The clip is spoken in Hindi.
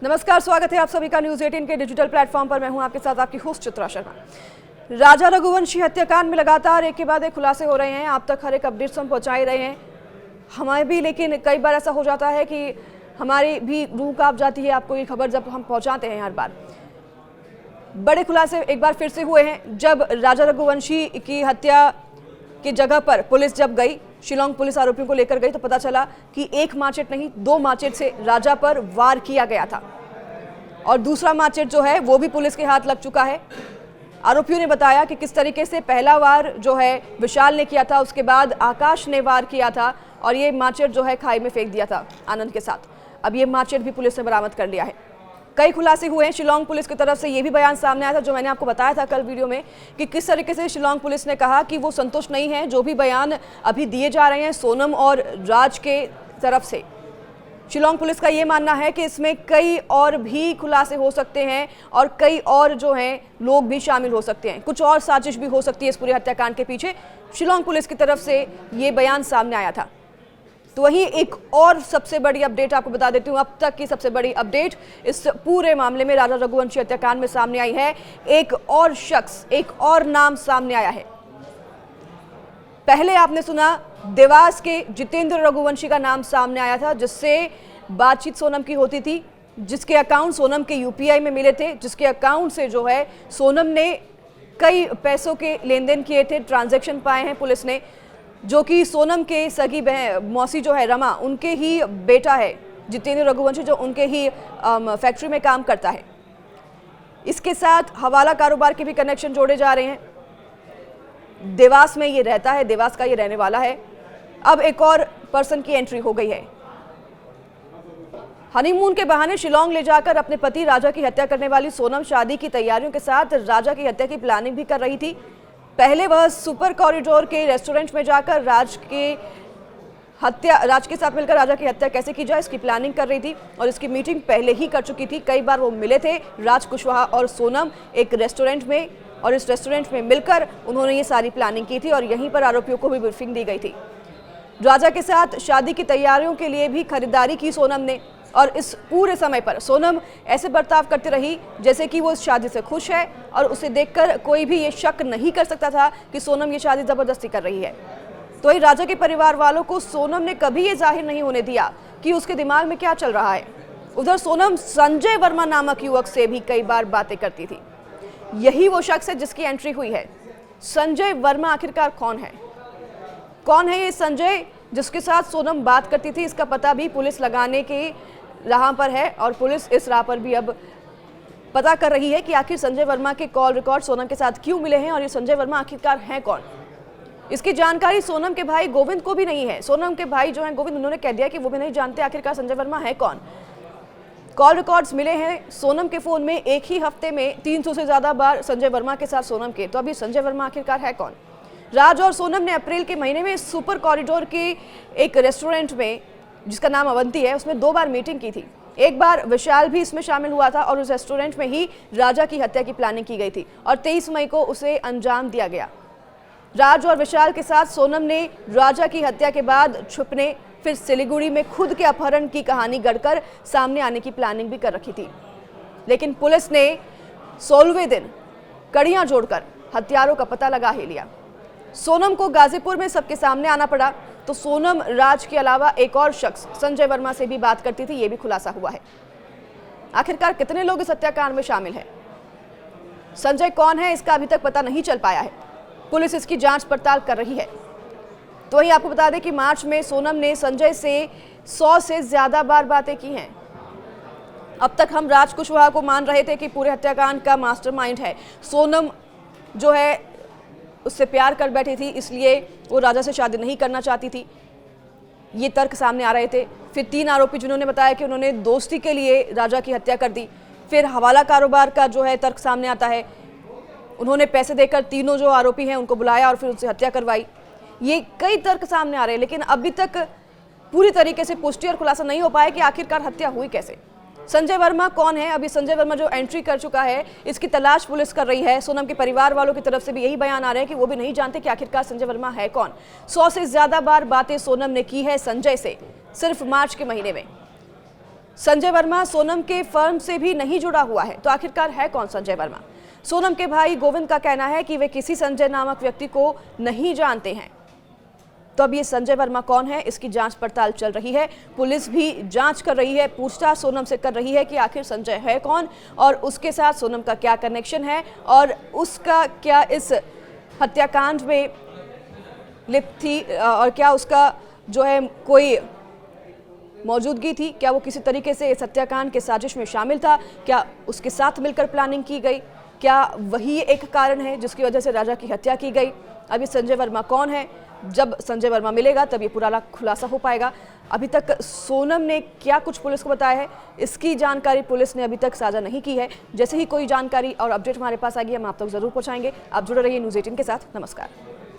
नमस्कार, स्वागत है आप सभी का न्यूज 18 के डिजिटल प्लेटफॉर्म पर। मैं हूं आपके साथ आपकी होस्ट चित्रा शर्मा। राजा रघुवंशी हत्याकांड में लगातार एक के बाद एक खुलासे हो रहे हैं। आप तक हर एक अपडेट्स हम पहुंचा ही रहे हैं, हमें भी, लेकिन कई बार ऐसा हो जाता है कि हमारी भी रूह कांप जाती है आपको ये खबर जब हम पहुंचाते हैं। हर बार बड़े खुलासे एक बार फिर से हुए हैं। जब राजा रघुवंशी की हत्या की जगह पर पुलिस जब गई, शिलोंग पुलिस आरोपियों को लेकर गई, तो पता चला कि एक माचेट नहीं 2 माचेट से राजा पर वार किया गया था और दूसरा माचेट जो है वो भी पुलिस के हाथ लग चुका है। आरोपियों ने बताया कि किस तरीके से पहला वार जो है विशाल ने किया था, उसके बाद आकाश ने वार किया था और ये माचेट जो है खाई में फेंक दिया था आनंद के साथ। अब ये माचेट भी पुलिस ने बरामद कर लिया है। कई खुलासे हुए हैं। शिलोंग पुलिस की तरफ से ये भी बयान सामने आया था जो मैंने आपको बताया था कल वीडियो में कि किस तरीके से शिलोंग पुलिस ने कहा कि वो संतुष्ट नहीं है जो भी बयान अभी दिए जा रहे हैं सोनम और राज के तरफ से। शिलोंग पुलिस का ये मानना है कि इसमें कई और भी खुलासे हो सकते हैं और कई और जो हैं लोग भी शामिल हो सकते हैं, कुछ और साजिश भी हो सकती है इस पूरे हत्याकांड के पीछे। शिलोंग पुलिस की तरफ से ये बयान सामने आया था। तो वहीं एक और सबसे बड़ी अपडेट आपको बता देती हूँ, अब तक की सबसे बड़ी अपडेट इस पूरे मामले में राजा रघुवंशी हत्याकांड में सामने आई है। एक और शख्स, एक और नाम सामने आया है। पहले आपने सुना देवास के जितेंद्र रघुवंशी का नाम सामने आया था, जिससे बातचीत सोनम की होती थी, जिसके अकाउंट सोनम के यूपीआई में मिले थे, जिसके अकाउंट से जो है सोनम ने कई पैसों के लेन देन किए थे, ट्रांजैक्शन पाए हैं पुलिस ने, जो कि सोनम के सगी बहन मौसी जो है रमा, उनके ही बेटा है जितेंद्र रघुवंशी, जो उनके ही फैक्ट्री में काम करता है। इसके साथ हवाला कारोबार के भी कनेक्शन जोड़े जा रहे हैं। देवास में ये रहता है, देवास का ये रहने वाला है। अब एक और पर्सन की एंट्री हो गई है। हनीमून के बहाने शिलोंग ले जाकर अपने पति राजा की हत्या करने वाली सोनम शादी की तैयारियों के साथ राजा की हत्या की प्लानिंग भी कर रही थी। पहले वह सुपर कॉरिडोर के रेस्टोरेंट में जाकर राज के साथ मिलकर राजा की हत्या कैसे की जाए इसकी प्लानिंग कर रही थी और इसकी मीटिंग पहले ही कर चुकी थी। कई बार वो मिले थे राज कुशवाहा और सोनम एक रेस्टोरेंट में, और इस रेस्टोरेंट में मिलकर उन्होंने ये सारी प्लानिंग की थी और यहीं पर आरोपियों को भी ब्रीफिंग दी गई थी। राजा के साथ शादी की तैयारियों के लिए भी खरीदारी की सोनम ने, और इस पूरे समय पर सोनम ऐसे बर्ताव करती रही जैसे कि वो इस शादी से खुश है और उसे देखकर कोई भी ये शक नहीं कर सकता था कि सोनम ये शादी जबरदस्ती कर रही है। तो वही राजा के परिवार वालों को सोनम ने कभी ये जाहिर नहीं होने दिया कि उसके दिमाग में क्या चल रहा है। उधर सोनम संजय वर्मा नामक युवक से भी कई बार बातें करती थी। यही वो शख्स है जिसकी एंट्री हुई है। संजय वर्मा आखिरकार कौन है? कौन है ये संजय जिसके साथ सोनम बात करती थी? इसका पता भी पुलिस लगाने के राह पर है और पुलिस इस राह पर भी अब पता कर रही है कि आखिर संजय वर्मा के कॉल रिकॉर्ड सोनम के साथ क्यों मिले हैं और ये संजय वर्मा आखिरकार हैं कौन। इसकी जानकारी सोनम के भाई गोविंद को भी नहीं है। सोनम के भाई जो हैं गोविंद, उन्होंने कह दिया कि वो भी नहीं जानते आखिरकार संजय वर्मा है कौन। कॉल रिकॉर्ड्स मिले हैं सोनम के फोन में एक ही हफ्ते में 300 से ज्यादा बार संजय वर्मा के साथ सोनम के। तो अभी संजय वर्मा आखिरकार है कौन? राज और सोनम ने अप्रैल के महीने में सुपर कॉरिडोर के एक रेस्टोरेंट में, जिसका नाम अवंती है, उसमें 2 बार मीटिंग की थी। एक बार विशाल भी इसमें शामिल हुआ था और उस रेस्टोरेंट में ही राजा की हत्या की प्लानिंग की गई थी और 23 मई को उसे अंजाम दिया गया। राज और विशाल के साथ सोनम ने राजा की हत्या के बाद छुपने, फिर सिलीगुड़ी में खुद के अपहरण की कहानी गढ़कर सामने आने की प्लानिंग भी कर रखी थी। लेकिन पुलिस ने 16वें दिन कड़ियां जोड़कर हत्यारों का पता लगा ही लिया। सोनम को गाजीपुर में सबके सामने आना पड़ा। तो सोनम राज के अलावा एक और शख्स संजय वर्मा से भी बात करती थी, ये भी खुलासा हुआ है। आखिरकार कितने लोग इस हत्याकांड में शामिल हैं? संजय कौन है इसका अभी तक पता नहीं चल पाया है। पुलिस इसकी जांच पड़ताल कर रही है। तो वही आपको बता दें कि मार्च में सोनम ने संजय से 100 से ज्यादा बार बातें की हैं। अब तक हम राज कुशवाहा को मान रहे थे कि पूरे हत्याकांड का मास्टरमाइंड है। सोनम जो है उससे प्यार कर बैठी थी, इसलिए वो राजा से शादी नहीं करना चाहती थी। ये तर्क सामने आ रहे थे। फिर 3 आरोपी जिन्होंने बताया कि उन्होंने दोस्ती के लिए राजा की हत्या कर दी। फिर हवाला कारोबार का जो है तर्क सामने आता है। उन्होंने पैसे देकर तीनों जो आरोपी हैं उनको बुलाया और फिर उनसे हत्या करवाई। ये कई तर्क सामने आ रहे हैं, लेकिन अभी तक पूरी तरीके से पुष्टि और खुलासा नहीं हो पाया कि आखिरकार हत्या हुई कैसे। संजय वर्मा कौन है? अभी संजय वर्मा जो एंट्री कर चुका है, इसकी तलाश पुलिस कर रही है। सोनम के परिवार वालों की तरफ से भी यही बयान आ रहे हैं कि वो भी नहीं जानते कि आखिरकार संजय वर्मा है कौन। 100 से ज्यादा बार बातें सोनम ने की है संजय से सिर्फ मार्च के महीने में। संजय वर्मा सोनम के फर्म से भी नहीं जुड़ा हुआ है, तो आखिरकार है कौन संजय वर्मा? सोनम के भाई गोविंद का कहना है कि वे किसी संजय नामक व्यक्ति को नहीं जानते हैं। तो अब ये संजय वर्मा कौन है, इसकी जांच पड़ताल चल रही है। पुलिस भी जांच कर रही है, पूछताछ सोनम से कर रही है कि आखिर संजय है कौन और उसके साथ सोनम का क्या कनेक्शन है और उसका क्या इस हत्याकांड में लिप्त थी और क्या उसका जो है कोई मौजूदगी थी, क्या वो किसी तरीके से इस हत्याकांड के साजिश में शामिल था, क्या उसके साथ मिलकर प्लानिंग की गई, क्या वही एक कारण है जिसकी वजह से राजा की हत्या की गई। अभी संजय वर्मा कौन है, जब संजय वर्मा मिलेगा तब ये पूरा खुलासा हो पाएगा। अभी तक सोनम ने क्या कुछ पुलिस को बताया है, इसकी जानकारी पुलिस ने अभी तक साझा नहीं की है। जैसे ही कोई जानकारी और अपडेट हमारे पास आएगी हम आप तक जरूर पहुंचाएंगे। आप जुड़े रहिए न्यूज़ 18 के साथ। नमस्कार।